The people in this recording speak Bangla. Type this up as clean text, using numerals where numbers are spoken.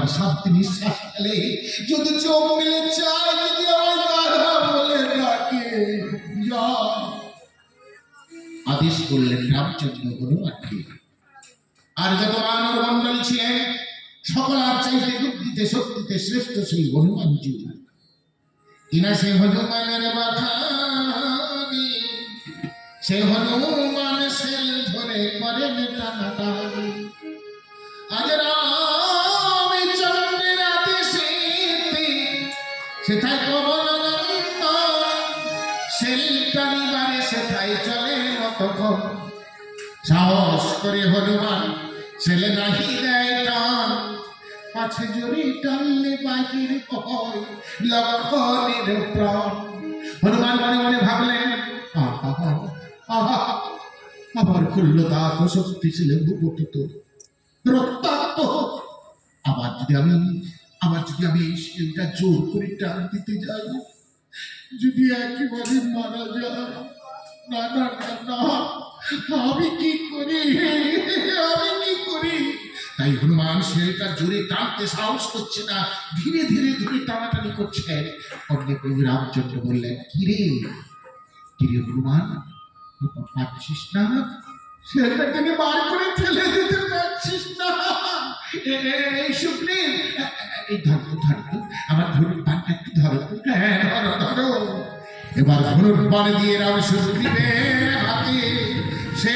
আমার শান্তি নিঃশ্বাস ফেলে, যদি চোখ মেলে চায়, যদি আমার দাদা বলে ডাকে জয়, আদেশ করলেন রামচন্দ্র হনুমানকে। আর যত মানব মন্ডল ছিলেন সকলার চাইতে বুদ্ধিতে শক্তিতে শ্রেষ্ঠ সেই হনুমানজি কিনা সে হনুমানের বাখানি, সে হনুমান সেল ধরে করেন টানাটানি। আজ রামচন্দ্রের আদেশেতে সেথায় কমলানন্দ সেল টানিবারে সেথায় চলে কতক্ষণ। সাহস করে হনুমান ছেলে নাহি দেয় টান, পাছে জড়ি টানলে বাহির ভয় লক্ষণের প্রাণ। হনুমান মনে মনে ভাবলেন, আমার কুল্লতা তো শক্তিশীল ভূপতিত রক্তাক্ত, আবার যদি আমি এই শিলটা জোর করে টান দিতে যাই, যদি একেবারে মারা যায়, না না না না, আমি কি করি? তাই হনুমান শিলটা জোরে টানতে সাহস করছে না, ধীরে ধীরে ধীরে টানাটানি করছেন। অমনি প্রভু রামচন্দ্র বললেন, কিরে হনুমান, পারছিস না? শিলটা টেনে বার করে ফেলে দিতে পারছিস না? এই সুপ্রিম, এই ধরো আমার ধনুর বানটা একটু ধরো। হ্যাঁ ধরো। এবার ধনুর বান দিয়ে রাম সুগ্রীবের হাতে সে